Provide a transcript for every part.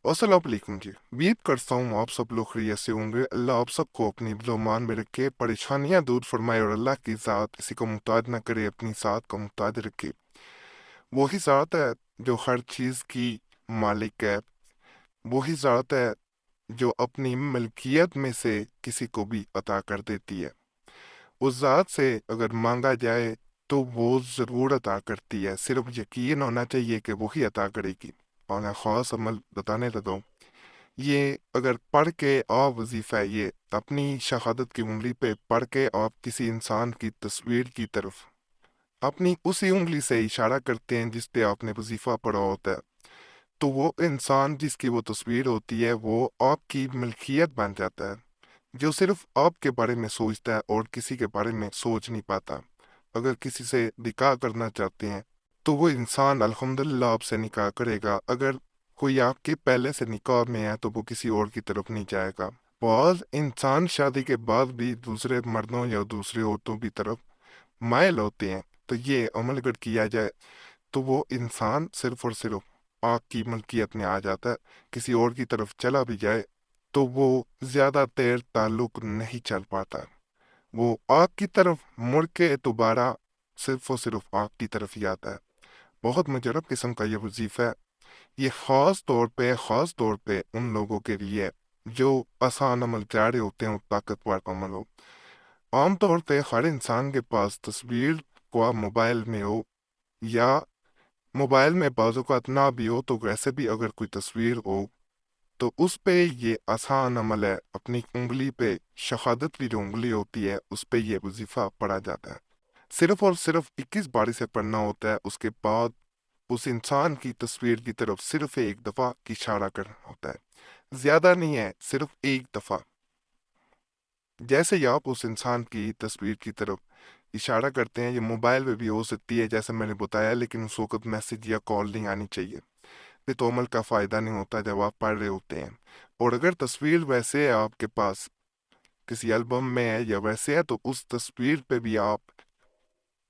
अस्सलाम वालेकुम जी। उम्मीद करता हूँ आप सब लोग खैरियत से होंगे। अल्लाह आप सबको अपनी मान में रखे, परेशानियां दूर फरमाए और अल्लाह की ज़ात किसी को मुहताज ना करे, अपनी ज़ात को मुहताज रखे। वही ज़ात है जो हर चीज़ की मालिक है। वही ज़ात है जो अपनी मलकियत में से किसी को भी अता कर देती है। उस ज़ात से अगर मांगा जाए तो वो ज़रूर अता करती है, सिर्फ यकीन होना चाहिए कि वही अता करेगी। और मैं ख़ास अमल बताने लगा हूँ। ये अगर पढ़ के आप वजीफा है, ये अपनी शहादत की उंगली पे पढ़ के आप किसी इंसान की तस्वीर की तरफ अपनी उसी उंगली से इशारा करते हैं जिस पे आपने वजीफा पढ़ा होता है, तो वो इंसान जिसकी वो तस्वीर होती है वो आपकी मलकियत बन जाता है, जो सिर्फ आपके बारे में सोचता है और किसी के बारे में सोच नहीं पाता। अगर किसी से निकाह करना चाहते हैं तो वो इंसान अल्हम्दुलिल्लाह आपसे निकाह करेगा। अगर कोई आपके पहले से निकाह में है तो वो किसी और की तरफ नहीं जाएगा। बहुत इंसान शादी के बाद भी दूसरे मर्दों या दूसरी औरतों की तरफ मायल होते हैं। तो ये अमल अगर किया जाए तो वो इंसान सिर्फ और सिर्फ आपकी मलकियत में आ जाता है। किसी और की तरफ चला भी जाए तो वो ज्यादा देर ताल्लुक नहीं चल पाता। वो आपकी तरफ मुड़ के दोबारा सिर्फ और सिर्फ आपकी तरफ ही आता है। बहुत मुजरब किस्म का ये वजीफा है। ये खास तौर पे उन लोगों के लिए है जो आसान अमल जा रहे होते हैं और ताकतवर अमल हो। आमतौर पे हर इंसान के पास तस्वीर को आप मोबाइल में हो या मोबाइल में बाज़-औक़ात ना भी हो तो वैसे भी अगर कोई तस्वीर हो तो उस पे ये आसान अमल है। अपनी उंगली पे शहादत की जो उंगली होती है उस पे ये वजीफा पढ़ा जाता है। सिर्फ और सिर्फ 21 बारी से पढ़ना होता है। उसके बाद उस इंसान की तस्वीर की तरफ सिर्फ एक दफा की इशारा करना होता है, ज्यादा नहीं है, सिर्फ एक दफा। जैसे ही आप उस इंसान की तस्वीर की तरफ इशारा करते हैं, ये मोबाइल पे भी हो सकती है जैसे मैंने बताया, लेकिन उस वक्त मैसेज या कॉल नहीं आनी चाहिए। ये तो अमल का फायदा नहीं होता जब आप पढ़ रहे होते हैं। और अगर तस्वीर वैसे है आपके पास, किसी एल्बम में है या वैसे है, तो उस तस्वीर पे भी आप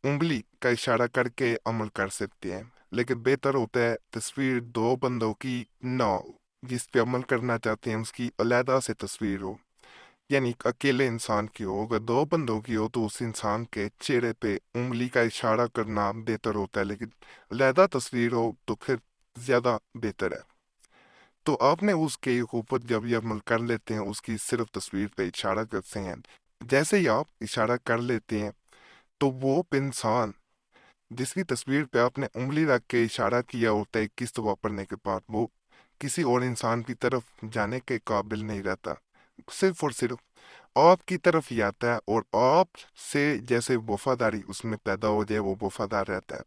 उंगली का इशारा करके अमल कर सकते हैं। लेकिन बेहतर होता है तस्वीर दो बंदों की ना हो। जिस पे अमल करना चाहते हैं उसकी अलहदा से तस्वीर हो, यानी एक अकेले इंसान की हो। अगर दो बंदों की हो तो उस इंसान के चेहरे पे उंगली का इशारा करना बेहतर होता है, लेकिन अलहदा तस्वीर हो तो फिर ज्यादा बेहतर है। तो आपने उसके ऊपर जब ये अमल कर लेते हैं, उसकी सिर्फ तस्वीर पे इशारा करते हैं। जैसे ही आप इशारा कर लेते हैं तो वो इंसान जिसकी तस्वीर पे आपने उंगली रख के इशारा किया होता है 21 दफा पढ़ने के बाद, वो किसी और इंसान की तरफ जाने के काबिल नहीं रहता। सिर्फ और सिर्फ आपकी तरफ ही आता है और आप से जैसे वफादारी उसमें पैदा हो जाए वो वफादार रहता है।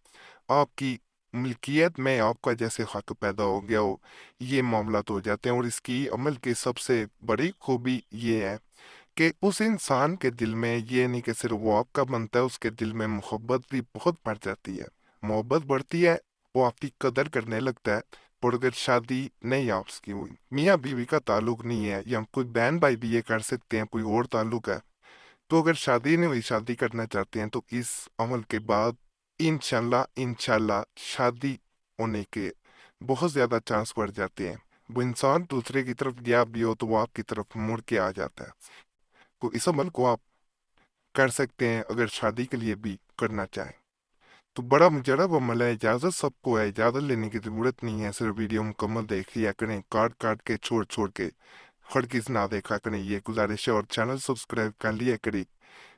आपकी मिल्कियत में आपका जैसे हक पैदा हो गया हो, ये मामला तो हो जाते हैं। और इसकी अमल की सबसे बड़ी खूबी ये है कि उस इंसान के दिल में ये नहीं कि सिर्फ वो आपका बनता है, उसके दिल में मोहब्बत भी बहुत बढ़ जाती है। मोहब्बत बढ़ती है, वो आपकी कदर करने लगता है। और अगर शादी नहीं आपकी हुई, मियाँ बीवी का ताल्लुक नहीं है, या कोई बहन भाई भी ये कर सकते हैं, कोई और ताल्लुक है, तो अगर शादी नहीं हुई, शादी करना चाहते हैं, तो इस अमल के बाद इंशाल्लाह इंशाल्लाह शादी होने के बहुत ज्यादा चांस बढ़ जाते हैं। वो इंसान दूसरे की तरफ गया भी हो तो वो आपकी तरफ मुड़ के आ जाता है। तो इस अमल को आप कर सकते हैं अगर शादी के लिए भी करना चाहें। तो बड़ा मुजरब अमल है, इजाज़त सबको है, इजाज़त लेने की ज़रूरत नहीं है। सिर्फ वीडियो मुकम्मल देख लिया करें, काट काट के छोड़ छोड़ के हर किस ना देखा करें, ये गुजारिश है। और चैनल सब्सक्राइब कर लिया करें,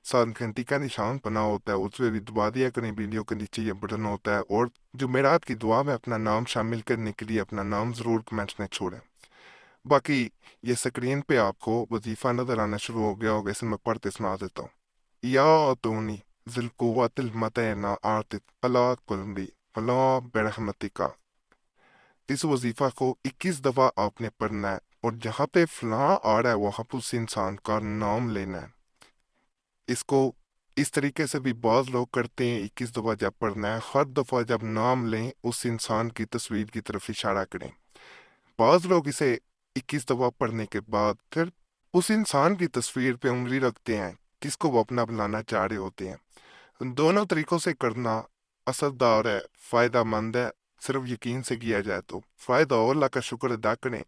साथ घंटी का निशान बना होता है उस पर भी दबा दिया करें। वीडियो के नीचे ये बटन होता है। और जुमेरात की दुआ में अपना नाम शामिल करने के लिए अपना नाम ज़रूर कमेंट्स में छोड़ें। बाकी ये स्क्रीन पे आपको वजीफा नजर आना शुरू हो गया होगा, इसे मैं पढ़ के सुना देता हूँ। या तूनी ज़िल कुव्वतिल मतीन आतिफ अला कुल्बी फला बिरहमतिका। इस वजीफा को 21 दफा आपने पढ़ना है और जहाँ पे फला आ रहा है वहां पर उस इंसान का नाम लेना है। इसको इस तरीके से भी बहुत लोग करते हैं, 21 दफा जब पढ़ना है, हर दफा जब नाम लें उस इंसान की तस्वीर की तरफ इशारा करें। बाज लोग इसे 21 दफा पढ़ने के बाद फिर उस इंसान की तस्वीर पे उंगली रखते हैं जिसको वो अपना बनाना चाह रहे होते हैं। दोनों तरीकों से करना असरदार है, फायदा मंद है। صرف یقین سے کیا جائے تو فائدہ ہو۔ اللہ کا شکر ادا کریں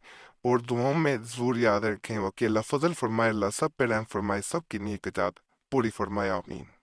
اور دعاؤں میں ضرور یاد رکھیں وہ کہ اللہ فضل فرمائے، اللہ سب پہ رحم فرمائے، سب کی نیک اجات پوری فرمائے، آمین۔